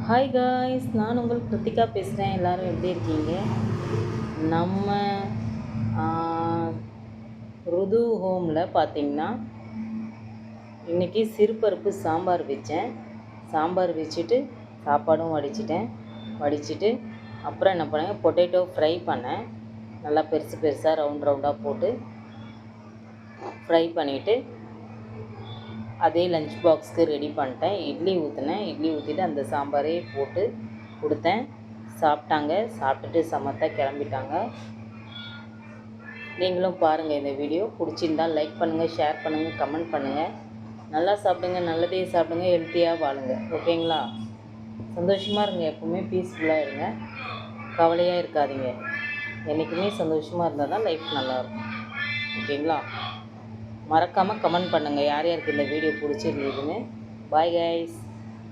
Hi guys, நான் உங்கள் கிருத்திகா பேசுகிறேன். எல்லோரும் எப்படி இருக்கீங்க? நம்ம ருது ஹோமில் பார்த்திங்கன்னா இன்றைக்கி சிறுபருப்பு சாம்பார் வச்சேன். சாம்பார் வச்சுட்டு சாப்பாடும் வடிச்சிட்டு அப்புறம் என்ன பண்ணேன், பொட்டேட்டோ ஃப்ரை பண்ணேன். நல்லா பெருசு பெருசாக ரவுண்டாக போட்டு ஃப்ரை பண்ணிவிட்டு அதே லஞ்ச் பாக்ஸ்க்கு ரெடி பண்ணிட்டேன். இட்லி ஊற்றிட்டு அந்த சாம்பாரே போட்டு கொடுத்தேன். சாப்பிட்டாங்க. சாப்பிட்டுட்டு சமத்தாக கிளம்பிட்டாங்க. நீங்களும் பாருங்கள். இந்த வீடியோ பிடிச்சிருந்தால் லைக் பண்ணுங்கள், ஷேர் பண்ணுங்கள், கமெண்ட் பண்ணுங்கள். நல்லா சாப்பிடுங்க, நல்லதே சாப்பிடுங்க, ஹெல்த்தியாக வாழுங்க. ஓகேங்களா? சந்தோஷமாக இருங்க, எப்பவுமே பீஸ்ஃபுல்லாக இருங்க, கவலையாக இருக்காதீங்க. என்றைக்குமே சந்தோஷமாக இருந்தால் தான் லைஃப் நல்லாயிருக்கும். ஓகேங்களா? மறக்காமல் கமெண்ட் பண்ணுங்கள் யார் யாருக்கு இந்த வீடியோ பிடிச்சிருந்ததுன்னு. Bye guys.